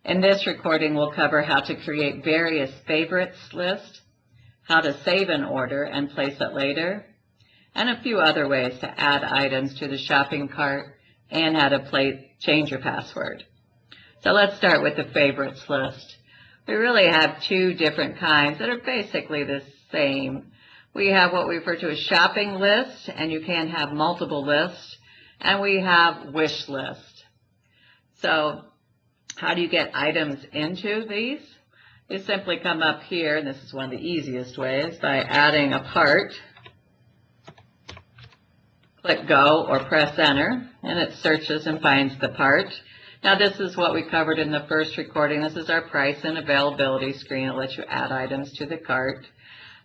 In this recording, we'll cover how to create various favorites lists, how to save an order and place it later, and a few other ways to add items to the shopping cart and how to change your password. So let's start with the favorites list. We really have two different kinds that are basically the same. We have what we refer to as shopping list, and you can have multiple lists, and we have wish list. So how do you get items into these? You simply come up here, and this is one of the easiest ways, by adding a part. Click go or press enter, and it searches and finds the part. Now this is what we covered in the first recording. This is our price and availability screen. It lets you add items to the cart.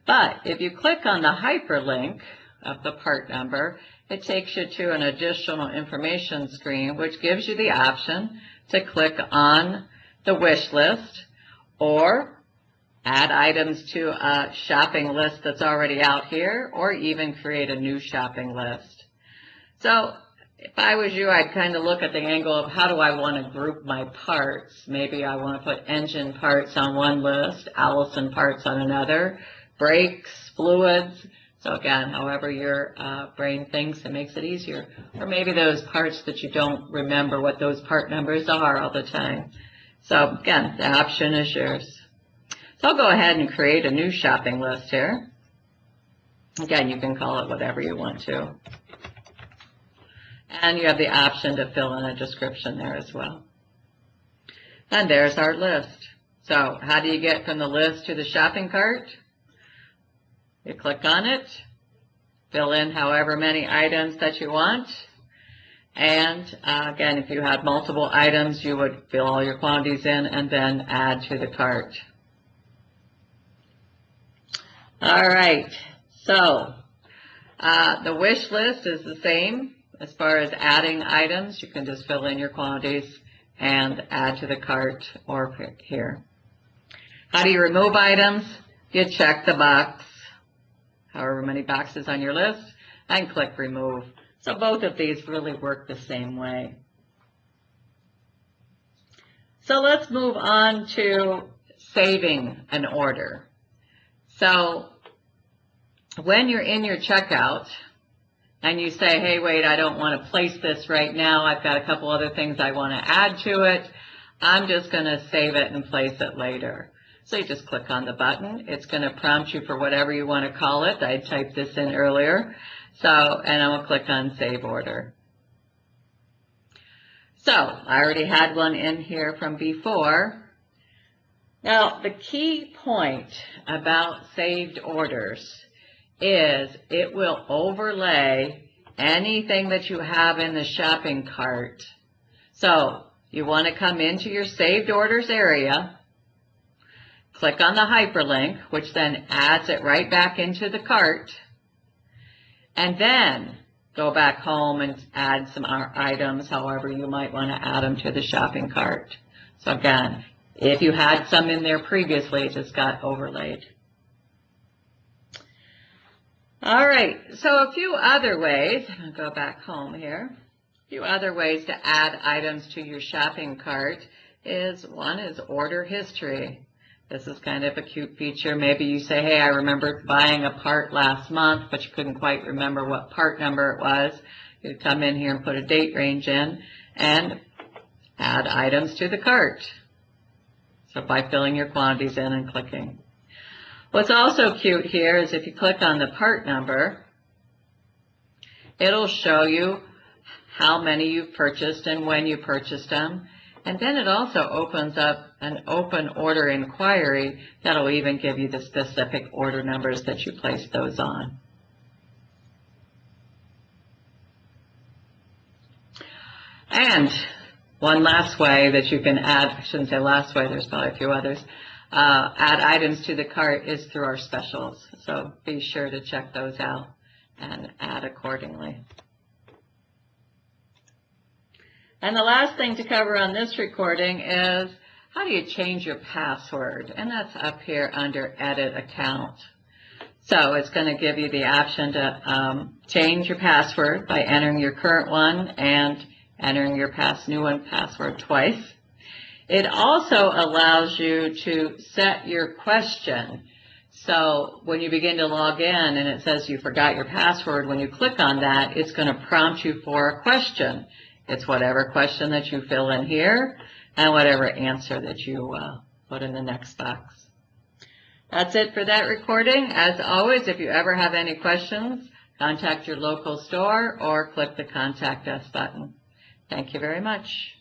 But if you click on the hyperlink of the part number, it takes you to an additional information screen, which gives you the option to click on the wish list or add items to a shopping list that's already out here, or even create a new shopping list. So if I was you, I'd kind of look at the angle of how do I want to group my parts. Maybe I want to put engine parts on one list, Allison parts on another, brakes, fluids. So again, however your brain thinks, it makes it easier. Or maybe those parts that you don't remember what those part numbers are all the time. So again, the option is yours. So I'll go ahead and create a new shopping list here. Again, you can call it whatever you want to. And you have the option to fill in a description there as well. And there's our list. So how do you get from the list to the shopping cart? You click on it, fill in however many items that you want, and again, if you had multiple items, you would fill all your quantities in and then add to the cart. All right, so the wish list is the same as far as adding items. You can just fill in your quantities and add to the cart or pick here. How do you remove items? You check the box, however many boxes on your list, and click remove. So both of these really work the same way. So let's move on to saving an order. So when you're in your checkout and you say, hey, wait, I don't want to place this right now, I've got a couple other things I want to add to it, I'm just going to save it and place it later. So you just click on the button. It's going to prompt you for whatever you want to call it. I typed this in earlier. And I will click on Save Order. So I already had one in here from before. Now the key point about saved orders is it will overlay anything that you have in the shopping cart. So you want to come into your saved orders area, click on the hyperlink, which then adds it right back into the cart, and then go back home and add some items, however you might want to add them to the shopping cart. So again, if you had some in there previously, it just got overlaid. All right, so a few other ways, I'm going to go back home here. A few other ways to add items to your shopping cart is, one is order history. This is kind of a cute feature. Maybe you say, hey, I remember buying a part last month, but you couldn't quite remember what part number it was. You come in here and put a date range in and add items to the cart. So by filling your quantities in and clicking. What's also cute here is if you click on the part number, it'll show you how many you've purchased and when you purchased them. And then it also opens up an open order inquiry that'll even give you the specific order numbers that you placed those on. And one last way that you can add, I shouldn't say last way, there's probably a few others, add items to the cart is through our specials. So be sure to check those out and add accordingly. And the last thing to cover on this recording is how do you change your password? And that's up here under Edit Account. So it's going to give you the option to change your password by entering your current one and entering your new one password twice. It also allows you to set your question. So when you begin to log in and it says you forgot your password, when you click on that, it's going to prompt you for a question. It's whatever question that you fill in here and whatever answer that you put in the next box. That's it for that recording. As always, if you ever have any questions, contact your local store or click the Contact Us button. Thank you very much.